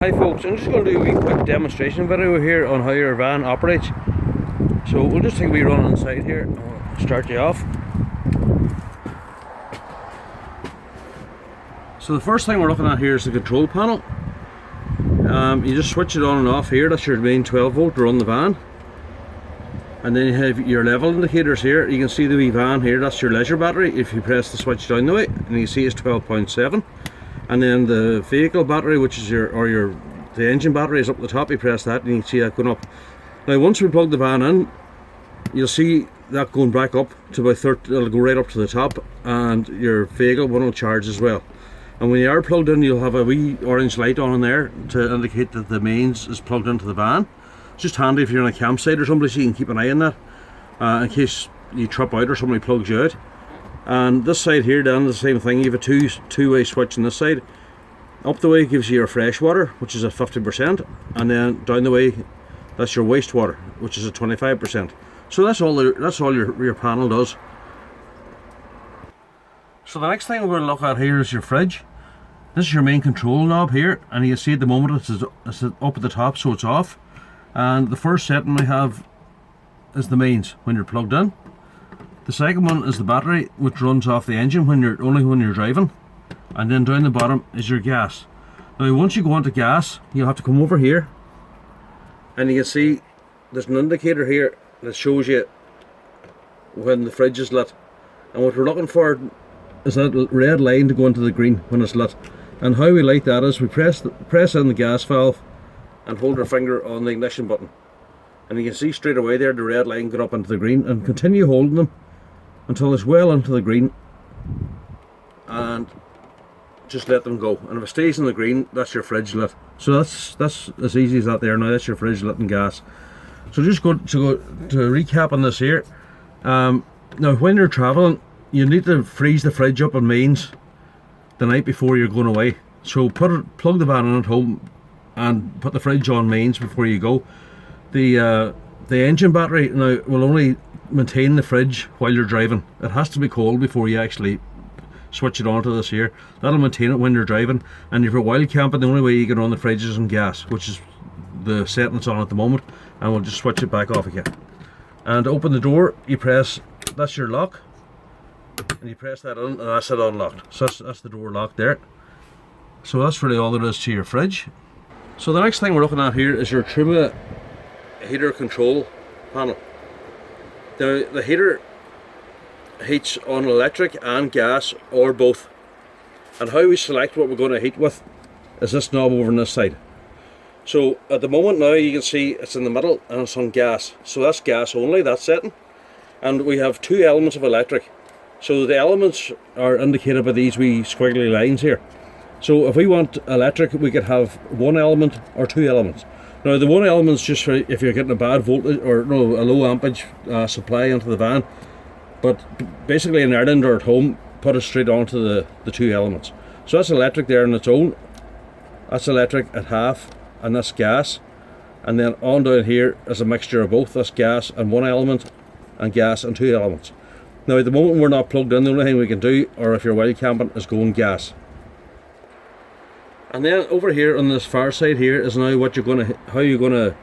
Hi folks, I'm just going to do a wee quick demonstration video here on how your van operates. So we'll just take a wee run inside here and we'll start you off. So the first thing we're looking at here is the control panel. You just switch it on and off here. That's your main 12 volt to run the van. And then you have your level indicators here. You can see the wee van here, that's your leisure battery. If you press the switch down the way, and you can see it's 12.7. And then the vehicle battery, which is the engine battery, is up the top. You press that and you can see that going up. Now once we plug the van in, you'll see that going back up to about 30, it'll go right up to the top, and your vehicle will charge as well. And when you are plugged in, you'll have a wee orange light on in there to indicate that the mains is plugged into the van. It's just handy if you're in a campsite or something, so you can keep an eye on that in case you trip out or somebody plugs you out. And this side here down the same thing. You have a two-way switch on this side. Up the way gives you your fresh water, which is at 50%, and then down the way that's your wastewater, which is at 25%. So that's all your panel does. So the next thing we're going to look at here is your fridge. This is your main control knob here, and you see at the moment it's up at the top, so it's off. And the first setting we have is the mains when you're plugged in. The second one is the battery, which runs off the engine only when you're driving. And then down the bottom is your gas. Now once you go onto gas, you'll have to come over here, and you can see there's an indicator here that shows you when the fridge is lit. And what we're looking for is that red line to go into the green when it's lit. And how we light that is we press in the gas valve and hold our finger on the ignition button. And you can see straight away there the red line get up into the green, and continue holding them until it's well into the green, and just let them go. And if it stays in the green, that's your fridge lit. So that's as easy as that there. Now that's your fridge lit in gas. So just to recap on this here. Now when you're traveling, you need to freeze the fridge up on mains the night before you're going away. So plug the van in at home and put the fridge on mains before you go. The engine battery now will only maintain the fridge while you're driving. It has to be cold before you actually switch it onto this here. That'll maintain it when you're driving. And if you're wild camping, the only way you get on the fridge is on gas, which is the setting it's on at the moment. And we'll just switch it back off again. And to open the door, you press, that's your lock, and you press that in, and that's it unlocked. So that's the door lock there. So that's really all there is to your fridge. So the next thing we're looking at here is your Truma heater control panel. The heater heats on electric and gas, or both. And how we select what we're going to heat with is this knob over on this side. So at the moment now you can see it's in the middle and it's on gas. So that's gas only, that setting. And we have two elements of electric. So the elements are indicated by these wee squiggly lines here. So if we want electric, we could have one element or two elements. Now the one element is just for if you're getting a bad voltage or no, a low ampage supply into the van. But basically in Ireland or at home, put it straight onto the two elements. So that's electric there on its own. That's electric at half, and that's gas. And then on down here is a mixture of both. That's gas and one element, and gas and two elements. Now at the moment we're not plugged in. The only thing we can do, or if you're wild camping, is go on gas. And then over here on this far side here is now how you're gonna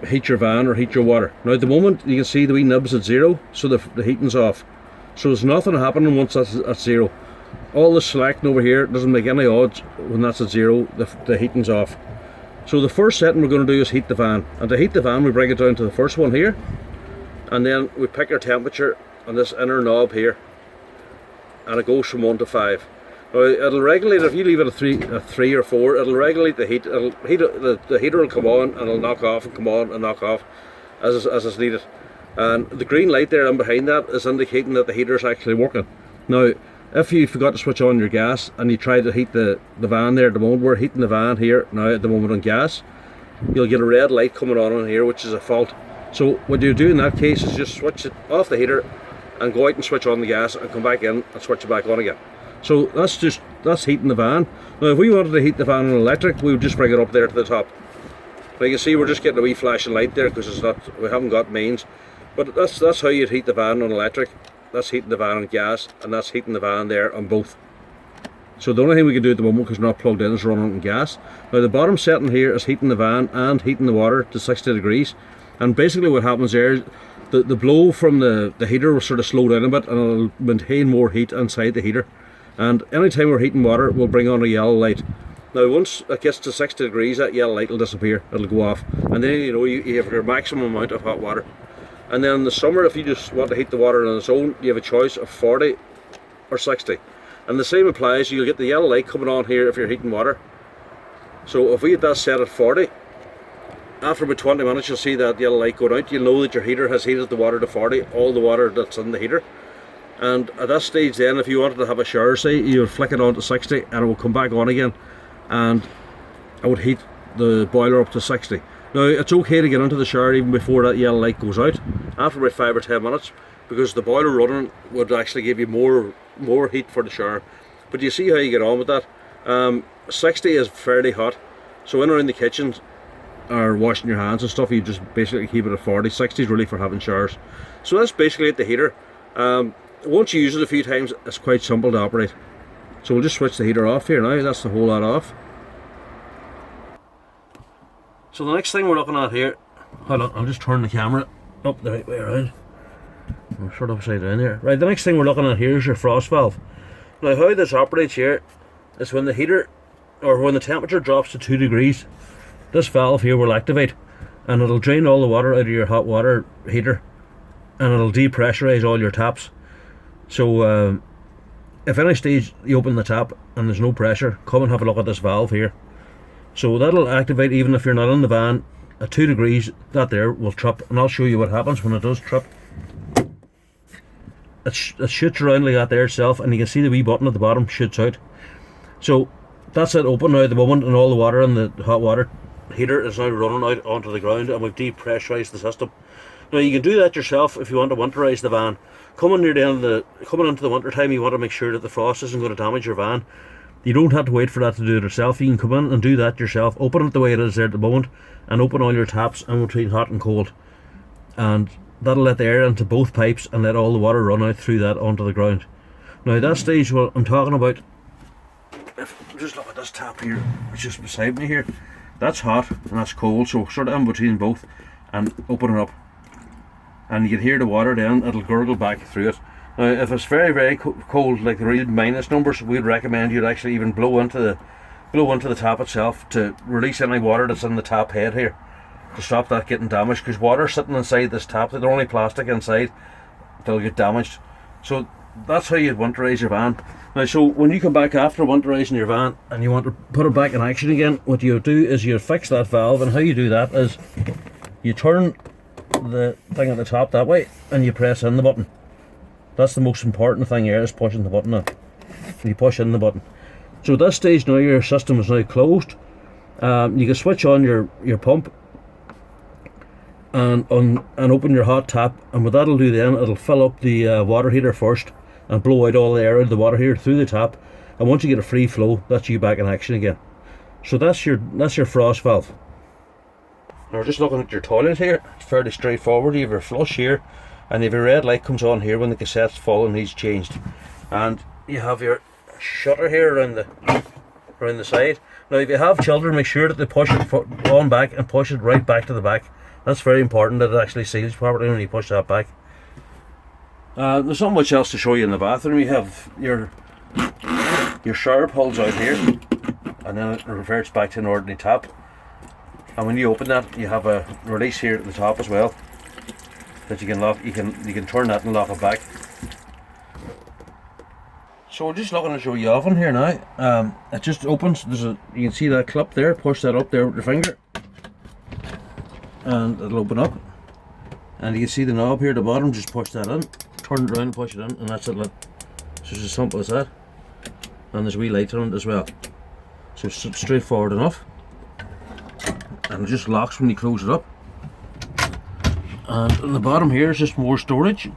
heat your van or heat your water. Now at the moment you can see the wee nibs at 0, so the heating's off. So there's nothing happening once that's at 0. All the selecting over here doesn't make any odds when that's at 0. The heating's off. So the first setting we're going to do is heat the van. And to heat the van, we bring it down to the first one here, and then we pick our temperature on this inner knob here, and it goes from 1 to 5. Now it'll regulate, if you leave it at 3 or 4, it'll regulate the heat. The heater will come on and it'll knock off and come on and knock off as it's needed. And the green light there and behind that is indicating that the heater is actually working. Now if you forgot to switch on your gas and you try to heat the van there at the moment, we're heating the van here now at the moment on gas, you'll get a red light coming on here, which is a fault. So what you do in that case is just switch it off the heater and go out and switch on the gas and come back in and switch it back on again. So that's heating the van. Now if we wanted to heat the van on electric, we would just bring it up there to the top. Now you can see we're just getting a wee flashing light there because we haven't got mains. But that's how you'd heat the van on electric. That's heating the van on gas, and that's heating the van there on both. So the only thing we can do at the moment, because we're not plugged in, is running on gas. Now the bottom setting here is heating the van and heating the water to 60 degrees. And basically what happens there is the blow from the heater will sort of slow down a bit, and it'll maintain more heat inside the heater. And anytime we're heating water, we'll bring on a yellow light. Now once it gets to 60 degrees, that yellow light will disappear, it'll go off. And then you have your maximum amount of hot water. And then in the summer, if you just want to heat the water on its own, you have a choice of 40 or 60. And the same applies, you'll get the yellow light coming on here if you're heating water. So if we had that set at 40, after about 20 minutes you'll see that yellow light going out. You'll know that your heater has heated the water to 40, all the water that's in the heater. And at that stage then, if you wanted to have a shower, say, you would flick it on to 60 and it will come back on again. And I would heat the boiler up to 60. Now it's okay to get into the shower even before that yellow light goes out, after about 5 or 10 minutes, because the boiler running would actually give you more heat for the shower. But you see how you get on with that. 60 is fairly hot, so in around the kitchen or washing your hands and stuff, you just basically keep it at 40. 60 is really for having showers. So that's basically at the heater. Once you use it a few times, it's quite simple to operate. So we'll just switch the heater off here now. That's the whole lot off. So the next thing we're looking at here, hold on, I'll just turn the camera up the right way around. I'm sort of upside down there. Right, the next thing we're looking at here is your frost valve. Now how this operates here is when the heater, or when the temperature drops to 2 degrees, this valve here will activate, and it'll drain all the water out of your hot water heater, and it'll depressurize all your taps. So if any stage you open the tap and there's no pressure, come and have a look at this valve here. So that'll activate even if you're not in the van. At 2 degrees, that there will trip, and I'll show you what happens when it does trip. It shoots around like that there itself, and you can see the wee button at the bottom shoots out. So that's it open now at the moment, and all the water in the hot water heater is now running out onto the ground, and we've depressurized the system. Now you can do that yourself if you want to winterize the van. Coming into the winter time, you want to make sure that the frost isn't going to damage your van. You don't have to wait for that to do it yourself. You can come in and do that yourself. Open it the way it is there at the moment, and open all your taps in between hot and cold, and that'll let the air into both pipes and let all the water run out through that onto the ground. Now that stage, what I'm talking about, if just look at this tap here, it's just beside me here, that's hot and that's cold, so sort of in between both, and open it up, and you can hear the water then, it'll gurgle back through it. Now if it's very, very cold, like the real minus numbers, we'd recommend you'd actually even blow into the tap itself to release any water that's in the tap head here, to stop that getting damaged, because water sitting inside this tap, they're only plastic inside, they'll get damaged. So that's how you winterize your van. Now so when you come back after winterizing your van and you want to put it back in action again, what you do is you fix that valve, and how you do that is you turn the thing at the top that way and you press in the button. That's the most important thing here, is pushing the button in. You push in the button. So at this stage now your system is now closed. You can switch on your pump and open your hot tap, and what that'll do then, it'll fill up the water heater first and blow out all the air out of the water heater through the tap, and once you get a free flow, that's you back in action again. So that's your frost valve. Now we're just looking at your toilet here. It's fairly straightforward. You have your flush here, and if your red light comes on here when the cassette's full and needs changed, and you have your shutter here around the side. Now if you have children, make sure that they push it on back and push it right back to the back. That's very important, that it actually seals properly when you push that back. There's not much else to show you in the bathroom. You have your shower pulls out here, and then it reverts back to an ordinary tap. And when you open that, you have a release here at the top as well that you can lock. You can turn that and lock it back. So we're just looking to show you oven here now. It just opens. You can see that clip there. Push that up there with your finger, and it'll open up. And you can see the knob here at the bottom. Just push that in, turn it around and push it in, and that's it. It's just as simple as that. And there's a wee light on it as well. So it's straightforward enough. And it just locks when you close it up. And on the bottom here is just more storage.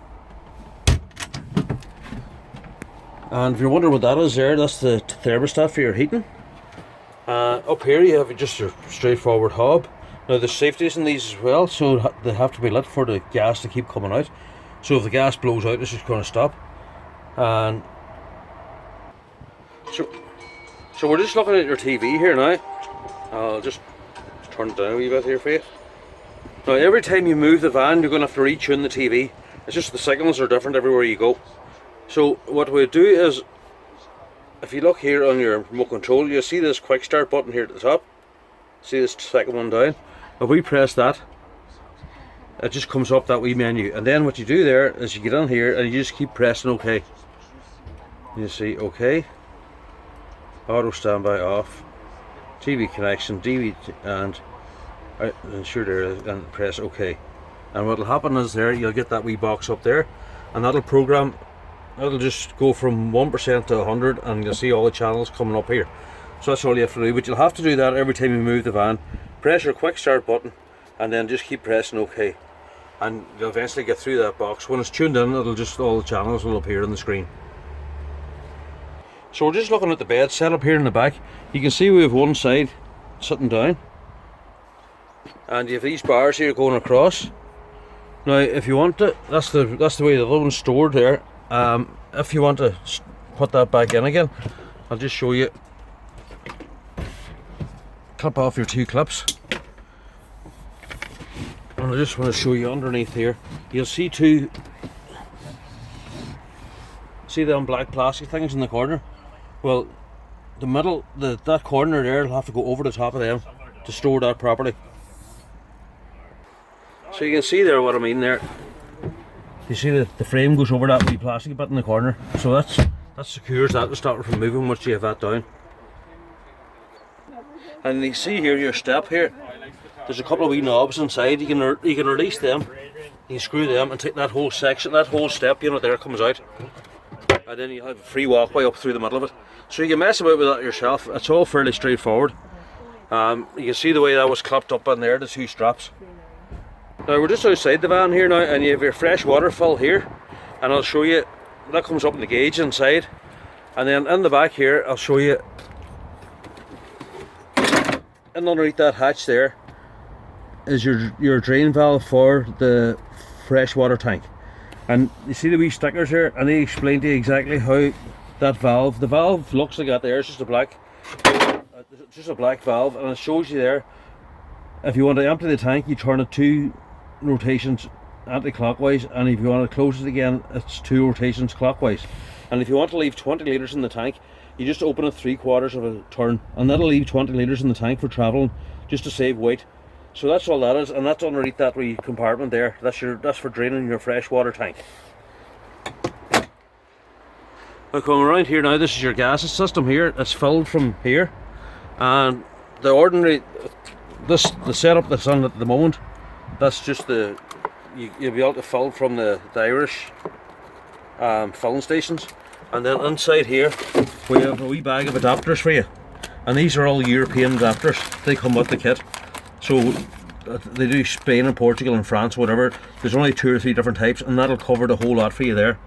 And if you're wondering what that is there, that's the thermostat for your heating. Up here you have just your straightforward hob. Now there's safeties in these as well, so they have to be lit for the gas to keep coming out. So if the gas blows out, it's just going to stop. And so So we're just looking at your TV here now. I'll just turn it down a wee bit here for you. Now every time you move the van, you're going to have to retune the TV. It's just the signals are different everywhere you go. So what we do is, if you look here on your remote control, you'll see this quick start button here at the top. See this second one down? If we press that, it just comes up that wee menu. And then what you do there is you get in here and you just keep pressing OK. You see OK, auto standby off, TV connection, DVD, and ensure there, and press OK. And what will happen is there you'll get that wee box up there, and that'll program. That'll just go from 1% to 100, and you'll see all the channels coming up here. So that's all you have to do. But you'll have to do that every time you move the van. Press your quick start button, and then just keep pressing OK. And you'll eventually get through that box. When it's tuned in, it'll just all the channels will appear on the screen. So we're just looking at the bed setup here in the back. You can see we have one side sitting down, and you have these bars here going across. Now if you want to, that's the way the other one's stored there. If you want to put that back in again, I'll just show you. Clip off your two clips, and I just want to show you underneath here. You'll see two, see them black plastic things in the corner. Well, the middle, that corner there will have to go over the top of them to store that properly. So you can see there what I mean there. You see the frame goes over that wee plastic bit in the corner. So that secures that to stop it from moving once you have that down. And you see here your step here. There's a couple of wee knobs inside. You can release them. You screw them and take that whole section, that whole step, you know, there comes out. And then you have a free walkway up through the middle of it. So you can mess about with that yourself. It's all fairly straightforward. You can see the way that was clapped up in there, the two straps. Now we're just outside the van here now, and you have your fresh water fill here, and I'll show you, that comes up in the gauge inside. And then in the back here, I'll show you, and underneath that hatch there is your drain valve for the freshwater tank. And you see the wee stickers here, and they explain to you exactly how that valve, the valve looks like that there, it's just a black valve, and it shows you there, if you want to empty the tank, you turn it 2 rotations anti-clockwise, and if you want to close it again, it's 2 rotations clockwise. And if you want to leave 20 litres in the tank, you just open it 3/4 of a turn, and that'll leave 20 litres in the tank for travelling, just to save weight. So that's all that is, and that's underneath that wee compartment there. That's for draining your freshwater tank. Now coming around here now, this is your gas system here. It's filled from here, and the ordinary, the setup that's on at the moment, that's just you'll be able to fill from the Irish filling stations. And then inside here we have a wee bag of adapters for you, and these are all European adapters. They come with the kit. So they do Spain and Portugal and France, whatever. There's only 2 or 3 different types, and that'll cover the whole lot for you there.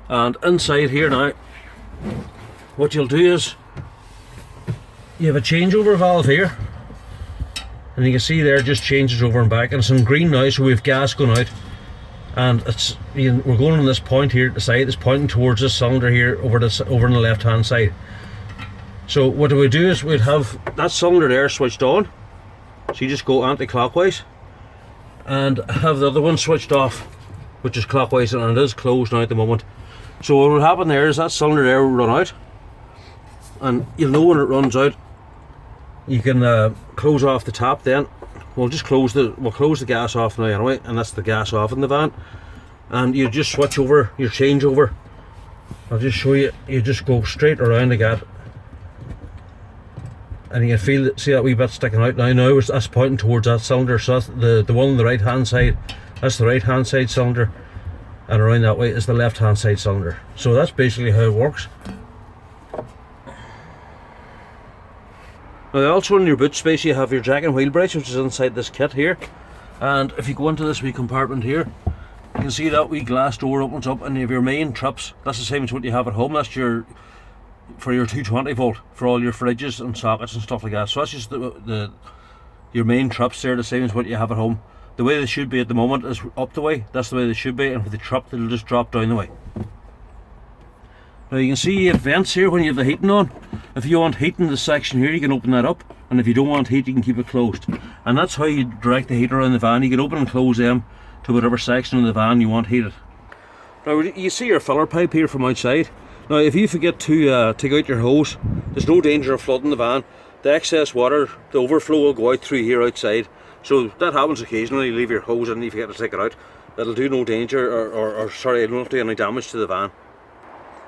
And inside here now, what you'll do is you have a changeover valve here, and you can see there it just changes over and back, and it's in green now, so we have gas going out, and we're going on this point here at the side. It's pointing towards this cylinder here over on the left hand side. So what we do is we'd have that cylinder there switched on, so you just go anti-clockwise, and have the other one switched off, which is clockwise, and it is closed now at the moment. So what will happen there is that cylinder there will run out, and you'll know when it runs out. You can close off the tap. Then we'll close the gas off now anyway, and that's the gas off in the van. And you just switch over your changeover. I'll just show you. You just go straight around the gap, and you can see that wee bit sticking out now. Now that's pointing towards that cylinder. So that's the one on the right hand side. That's the right hand side cylinder, and around that way is the left hand side cylinder. So that's basically how it works. Now also in your boot space you have your jack and wheel brace, which is inside this kit here. And if you go into this wee compartment here, you can see that wee glass door opens up, and you have your main trips. That's the same as what you have at home. That's for your 220 volt for all your fridges and sockets and stuff like that. So that's just your main trips there, the same as what you have at home. The way they should be at the moment is up the way. That's the way they should be, and with the trip they'll just drop down the way. Now you can see you have vents here when you have the heating on. If you want heat in this section here, you can open that up, and if you don't want heat, you can keep it closed. And that's how you direct the heater around the van. You can open and close them to whatever section of the van you want heated. Now you see your filler pipe here from outside. Now if you forget to take out your hose, there's no danger of flooding the van. The excess water, the overflow, will go out through here outside. So that happens occasionally. You leave your hose in and you forget to take it out. That'll do no danger, or sorry, it won't do any damage to the van.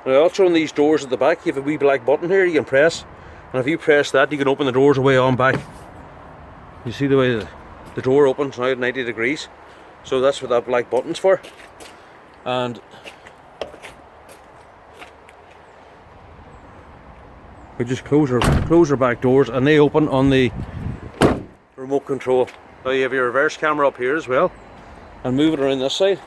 Now also on these doors at the back, you have a wee black button here you can press, and if you press that, you can open the doors away on back. You see the way the door opens now at 90 degrees, so that's what that black button's for. And we just close our back doors, and they open on the remote control. Now you have your reverse camera up here as well, and move it around this side.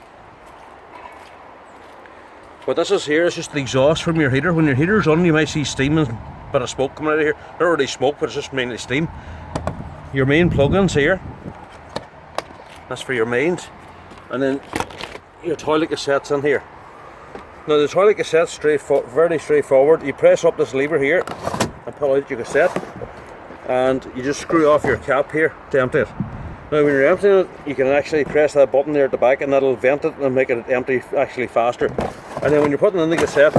What this is here is just the exhaust from your heater. When your heater's on, you might see steam and a bit of smoke coming out of here. Not really smoke, but it's just mainly steam. Your main plug-ins here, that's for your mains, and then your toilet cassette's in here. Now the toilet cassette's very straightforward. You press up this lever here and pull out your cassette, and you just screw off your cap here to empty it. Now when you're emptying it, you can actually press that button there at the back, and that'll vent it and make it empty actually faster. And then when you're putting in the cassette,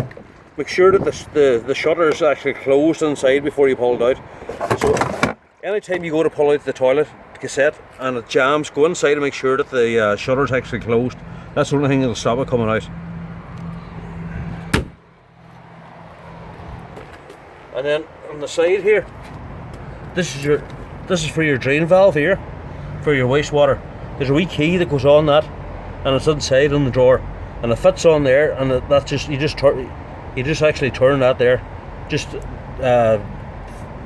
make sure that the shutter is actually closed inside before you pull it out. So anytime you go to pull out the toilet cassette and it jams, go inside and make sure that the shutter is actually closed. That's the only thing that'll stop it coming out. And then on the side here, this is for your drain valve here, for your wastewater. There's a wee key that goes on that, and it's inside in the drawer, and it fits on there, and that's just you just actually turn that there, just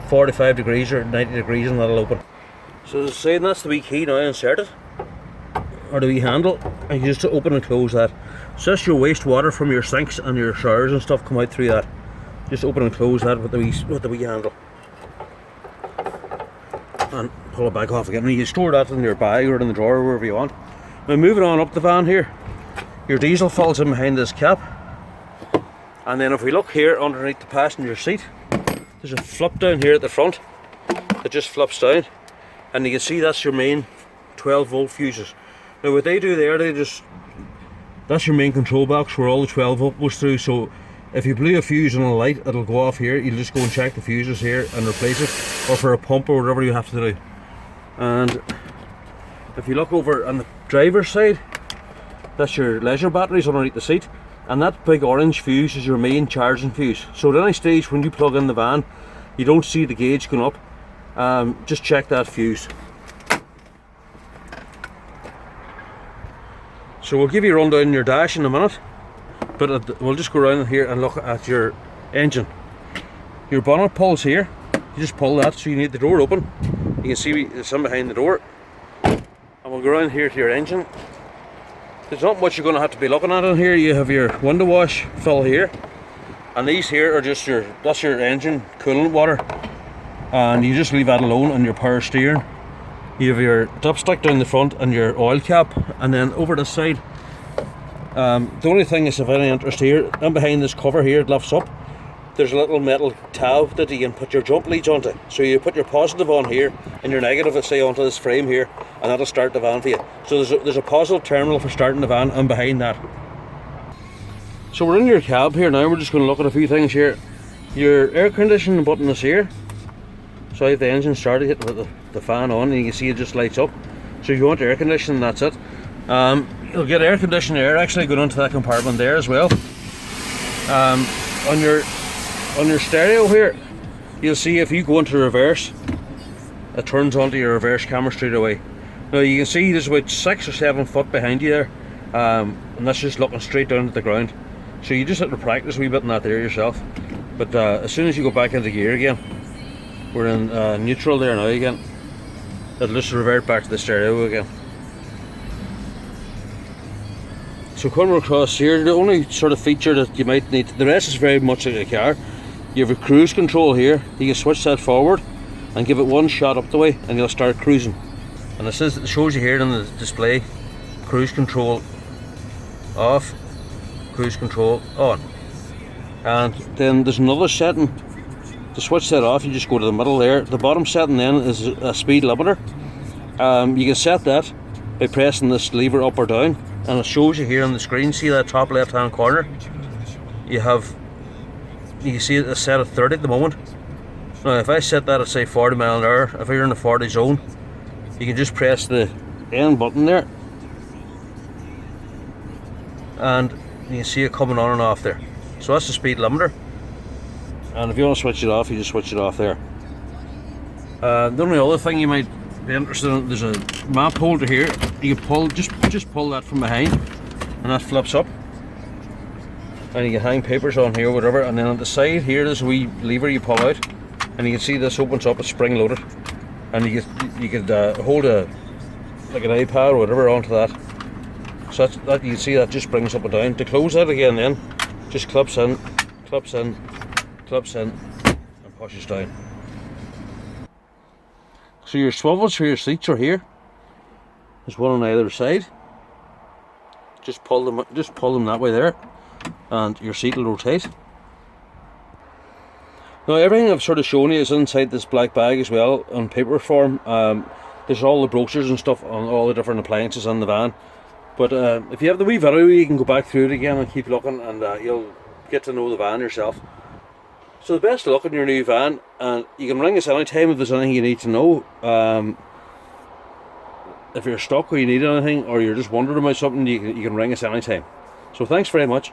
45 degrees or 90 degrees, and that'll open. So as I say, that's the wee key now inserted, or the wee handle, and you just open and close that. So that's your wastewater from your sinks and your showers and stuff come out through that. Just open and close that with the wee handle, and pull it back off again. And you can store that in your bag or in the drawer, wherever you want. Now moving on up the van here, your diesel falls in behind this cap, and then if we look here underneath the passenger seat, there's a flip down here at the front that just flips down, and you can see that's your main 12 volt fuses. Now what they do there, that's your main control box where all the 12 volt goes through. So if you blew a fuse on a light, it'll go off here. You'll just go and check the fuses here and replace it, or for a pump or whatever you have to do. And if you look over on the driver's side, that's your leisure batteries underneath the seat, and that big orange fuse is your main charging fuse. So at any stage when you plug in the van, you don't see the gauge going up, just check that fuse. So we'll give you a rundown in your dash in a minute, but we'll just go around here and look at your engine. Your bonnet pulls here, you just pull that, so you need the door open. You can see it's in behind the door, and we'll go around here to your engine. There's not much you're going to have to be looking at in here. You have your window wash fill here, and these here are just that's your engine coolant water, and you just leave that alone on your power steering. You have your dipstick down the front and your oil cap, and then over this side, the only thing is of any interest here, and behind this cover here, it lifts up, there's a little metal tab that you can put your jump leads onto. So you put your positive on here and your negative, let's say, onto this frame here, and that'll start the van for you. So there's a positive terminal for starting the van, and behind that. So we're in your cab here now. We're just going to look at a few things here. Your air conditioning button is here. So I have the engine started, hit with the fan on, and you can see it just lights up. So if you want air conditioning, that's it. You'll get air conditioned air actually going into that compartment there as well. On your stereo here, you'll see if you go into reverse, it turns onto your reverse camera straight away. Now you can see there's about 6 or 7 foot behind you there, and that's just looking straight down at the ground. So you just have to practice a wee bit on that there yourself. But as soon as you go back into gear again, we're in neutral there now again, it'll just revert back to the stereo again. So coming across here, the only sort of feature that you might need, the rest is very much like a car. You have a cruise control here. You can switch that forward and give it one shot up the way, and you'll start cruising. And it shows you here on the display, cruise control off, cruise control on. And then there's another setting. To switch that off, you just go to the middle there. The bottom setting then is a speed limiter. You can set that by pressing this lever up or down, and it shows you here on the screen. See that top left hand corner? You can see it's set at 30 at the moment. Now if I set that at say 40 mile an hour, if you're in the 40 zone, you can just press the end button there, and you can see it coming on and off there. So that's the speed limiter. And if you want to switch it off, you just switch it off there. The only other thing you might be interested in, there's a map holder here. You can pull, just pull that from behind, and that flips up. And you can hang papers on here, whatever. And then on the side here, there's a wee lever you pull out, and you can see this opens up. It's spring loaded, and you could hold like an iPad or whatever onto that. So that you can see that just brings up and down. To close that again, then just clips in, clips in, clips in, and pushes down. So your swivels for your seats are here. There's one on either side. Just pull them that way there, and your seat will rotate. Now everything I've sort of shown you is inside this black bag as well on paper form. There's all the brochures and stuff on all the different appliances in the van. But if you have the wee video, you can go back through it again and keep looking, and you'll get to know the van yourself. So the best of luck in your new van, and you can ring us anytime if there's anything you need to know. If you're stuck or you need anything, or you're just wondering about something, you can ring us anytime. So thanks very much.